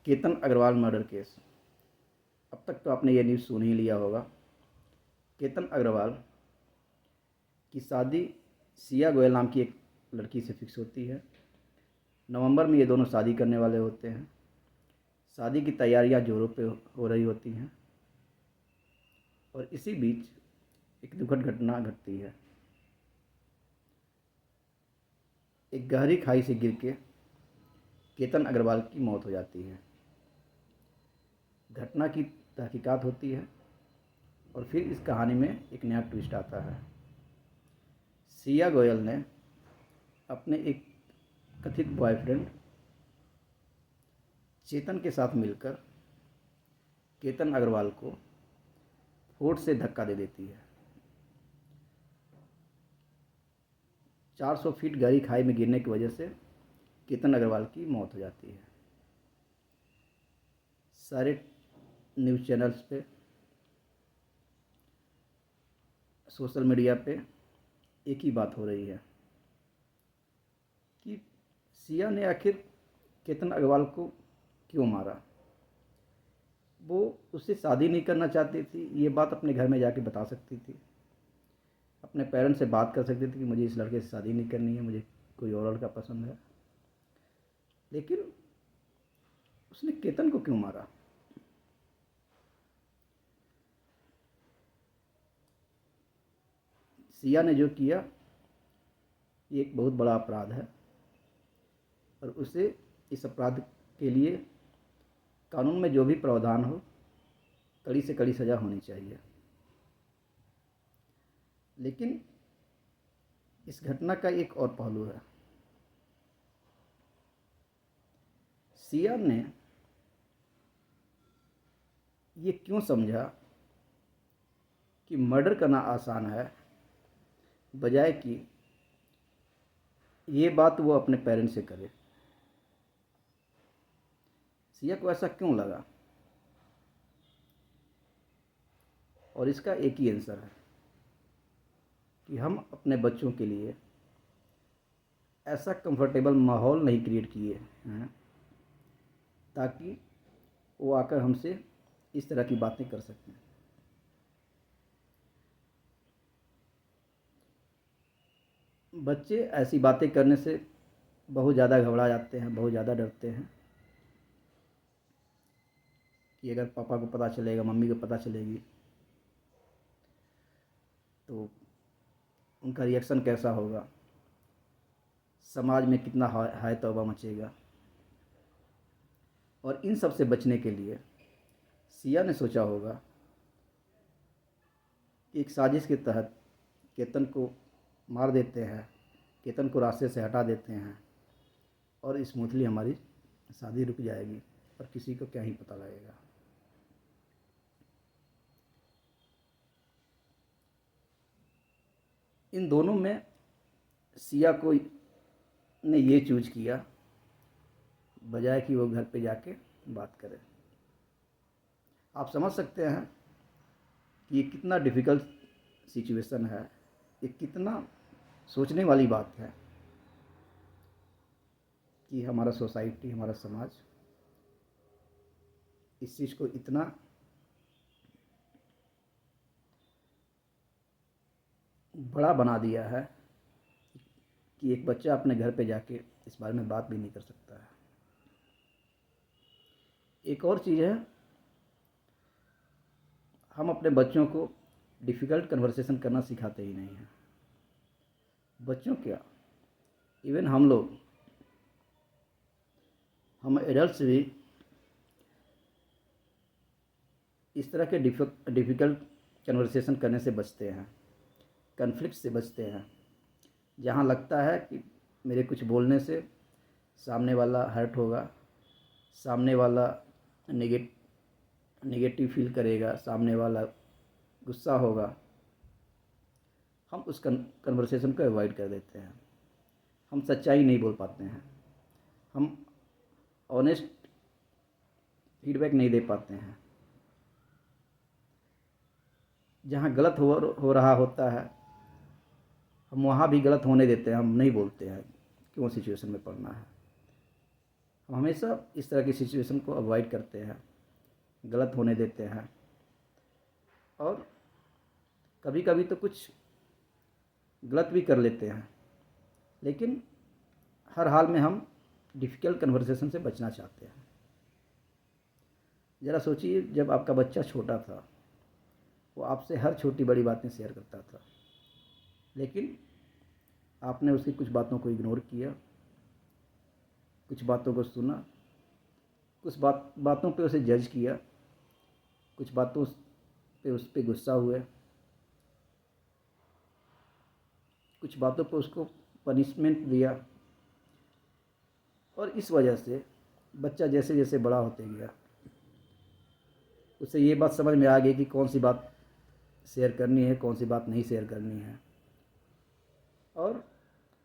Ketan Agarwal murder case. अब तक तो आपने ये न्यूज़ सुन ही लिया होगा। केतन अग्रवाल की शादी सिया गोयल नाम की एक लड़की से फिक्स होती है। नवंबर में ये दोनों शादी करने वाले होते हैं। शादी की तैयारियां जोरों पे हो रही होती हैं और इसी बीच एक दुखद घटना घटती है। एक गहरी खाई से गिर के केतन अग्रवाल की मौत हो जाती है। घटना की तहकीकात होती है और फिर इस कहानी में एक नया ट्विस्ट आता है। सिया गोयल ने अपने एक कथित बॉयफ्रेंड चेतन के साथ मिलकर केतन अग्रवाल को होठ से धक्का दे देती है। 400 फीट गहरी खाई में गिरने की वजह से केतन अग्रवाल की मौत हो जाती है। सारे न्यूज़ चैनल्स पे, सोशल मीडिया पे एक ही बात हो रही है कि सिया ने आखिर केतन अग्रवाल को क्यों मारा। वो उससे शादी नहीं करना चाहती थी, ये बात अपने घर में जाके बता सकती थी, अपने पेरेंट्स से बात कर सकती थी कि मुझे इस लड़के से शादी नहीं करनी है, मुझे कोई और लड़का पसंद है। लेकिन उसने केतन को क्यों मारा। सिया ने जो किया ये एक बहुत बड़ा अपराध है और उसे इस अपराध के लिए कानून में जो भी प्रावधान हो, कड़ी से कड़ी सज़ा होनी चाहिए। लेकिन इस घटना का एक और पहलू है। सिया ने ये क्यों समझा कि मर्डर करना आसान है, बजाय कि ये बात वो अपने पेरेंट्स से करे। सिया को ऐसा क्यों लगा, और इसका एक ही आंसर है कि हम अपने बच्चों के लिए ऐसा कंफर्टेबल माहौल नहीं क्रिएट किए हैं ताकि वो आकर हमसे इस तरह की बातें कर सकें। बच्चे ऐसी बातें करने से बहुत ज़्यादा घबरा जाते हैं, बहुत ज़्यादा डरते हैं कि अगर पापा को पता चलेगा, मम्मी को पता चलेगी तो उनका रिएक्शन कैसा होगा, समाज में कितना हाय तौबा मचेगा। और इन सब से बचने के लिए सिया ने सोचा होगा कि एक साजिश के तहत केतन को मार देते हैं, केतन को रास्ते से हटा देते हैं और स्मूथली हमारी शादी रुक जाएगी और किसी को क्या ही पता लगेगा। इन दोनों में सिया को ने ये चूज किया बजाय कि वो घर पे जाके बात करे। आप समझ सकते हैं कि ये कितना डिफ़िकल्ट सिचुएशन है, ये कितना सोचने वाली बात है कि हमारा सोसाइटी, हमारा समाज इस चीज़ को इतना बड़ा बना दिया है कि एक बच्चा अपने घर पे जाके इस बारे में बात भी नहीं कर सकता है। एक और चीज़ है, हम अपने बच्चों को डिफ़िकल्ट कन्वर्सेशन करना सिखाते ही नहीं हैं। बच्चों क्या, इवन हम एडल्ट्स भी इस तरह के डिफ़िकल्ट कन्वर्सेशन करने से बचते हैं, कन्फ्लिक्ट से बचते हैं, जहाँ लगता है कि मेरे कुछ बोलने से सामने वाला हर्ट होगा, सामने वाला नेगेटिव फील करेगा, सामने वाला गुस्सा होगा। हम उस कन्वर्सेशन को अवॉइड कर देते हैं, हम सच्चाई नहीं बोल पाते हैं, हम ऑनेस्ट फीडबैक नहीं दे पाते हैं। जहाँ गलत हो रहा होता है हम वहाँ भी गलत होने देते हैं, हम नहीं बोलते हैं क्यों सिचुएशन में पड़ना है। हम हमेशा इस तरह की सिचुएशन को अवॉइड करते हैं, गलत होने देते हैं, और कभी कभी तो कुछ गलत भी कर लेते हैं, लेकिन हर हाल में हम डिफ़िकल्ट कन्वर्सेशन से बचना चाहते हैं। ज़रा सोचिए, जब आपका बच्चा छोटा था, वो आपसे हर छोटी बड़ी बातें शेयर करता था, लेकिन आपने उसकी कुछ बातों को इग्नोर किया, कुछ बातों को सुना, कुछ बातों पे उसे जज किया, कुछ बातों पे उस पे गुस्सा हुए, कुछ बातों पे उसको पनिशमेंट दिया, और इस वजह से बच्चा जैसे जैसे बड़ा होते गया, उसे ये बात समझ में आ गई कि कौन सी बात शेयर करनी है, कौन सी बात नहीं शेयर करनी है, और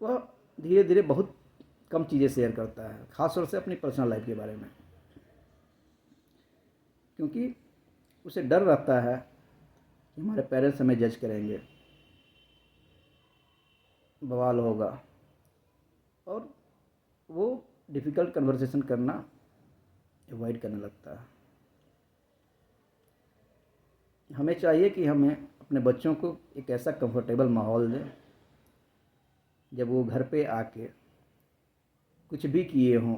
वह धीरे धीरे बहुत कम चीज़ें शेयर करता है, ख़ास तौर से अपनी पर्सनल लाइफ के बारे में, क्योंकि उसे डर रहता है कि हमारे पेरेंट्स हमें जज करेंगे, बवाल होगा, और वो डिफ़िकल्ट कन्वर्सेशन करना अवॉइड करने लगता है। हमें चाहिए कि हमें अपने बच्चों को एक ऐसा कंफर्टेबल माहौल दें, जब वो घर पे आके कुछ भी किए हों,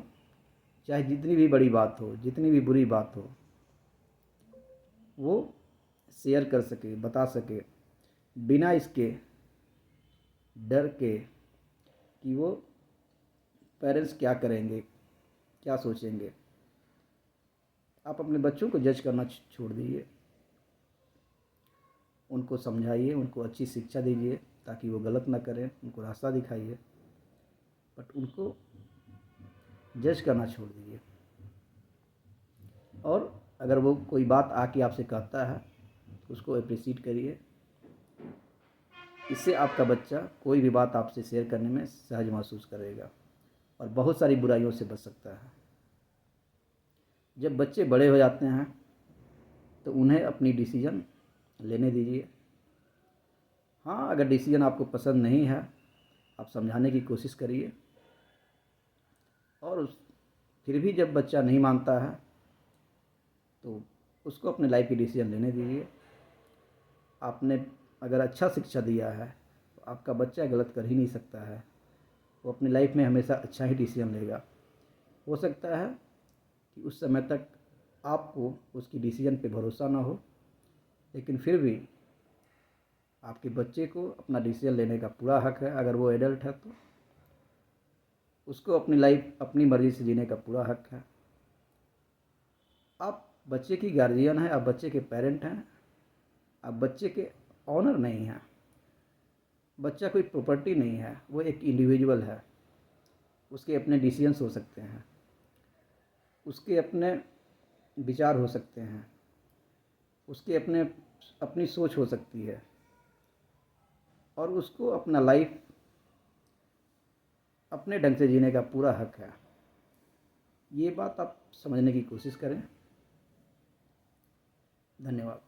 चाहे जितनी भी बड़ी बात हो, जितनी भी बुरी बात हो, वो शेयर कर सके, बता सके, बिना इसके डर के कि वो पेरेंट्स क्या करेंगे, क्या सोचेंगे। आप अपने बच्चों को जज करना छोड़ दीजिए, उनको समझाइए, उनको अच्छी शिक्षा दीजिए ताकि वो गलत ना करें, उनको रास्ता दिखाइए, बट उनको जज करना छोड़ दीजिए। और अगर वो कोई बात आके आपसे कहता है तो उसको अप्रिशिएट करिए। इससे आपका बच्चा कोई भी बात आपसे शेयर करने में सहज महसूस करेगा और बहुत सारी बुराइयों से बच सकता है। जब बच्चे बड़े हो जाते हैं तो उन्हें अपनी डिसीज़न लेने दीजिए। हाँ, अगर डिसीज़न आपको पसंद नहीं है, आप समझाने की कोशिश करिए, और फिर भी जब बच्चा नहीं मानता है तो उसको अपने लाइफ की डिसीज़न लेने दीजिए। आपने अगर अच्छा शिक्षा दिया है तो आपका बच्चा गलत कर ही नहीं सकता है, वो अपनी लाइफ में हमेशा अच्छा ही डिसीज़न लेगा। हो सकता है कि उस समय तक आपको उसकी डिसीज़न पे भरोसा ना हो, लेकिन फिर भी आपके बच्चे को अपना डिसीज़न लेने का पूरा हक है। अगर वो एडल्ट है तो उसको अपनी लाइफ अपनी मर्ज़ी से जीने का पूरा हक है। आप बच्चे की गार्जियन हैं, आप बच्चे के पेरेंट हैं, आप बच्चे के ऑनर नहीं हैं। बच्चा कोई प्रॉपर्टी नहीं है, वो एक इंडिविजुअल है। उसके अपने डिसीजंस हो सकते हैं, उसके अपने विचार हो सकते हैं, उसके अपनी सोच हो सकती है, और उसको अपना लाइफ अपने ढंग से जीने का पूरा हक है। ये बात आप समझने की कोशिश करें। धन्यवाद।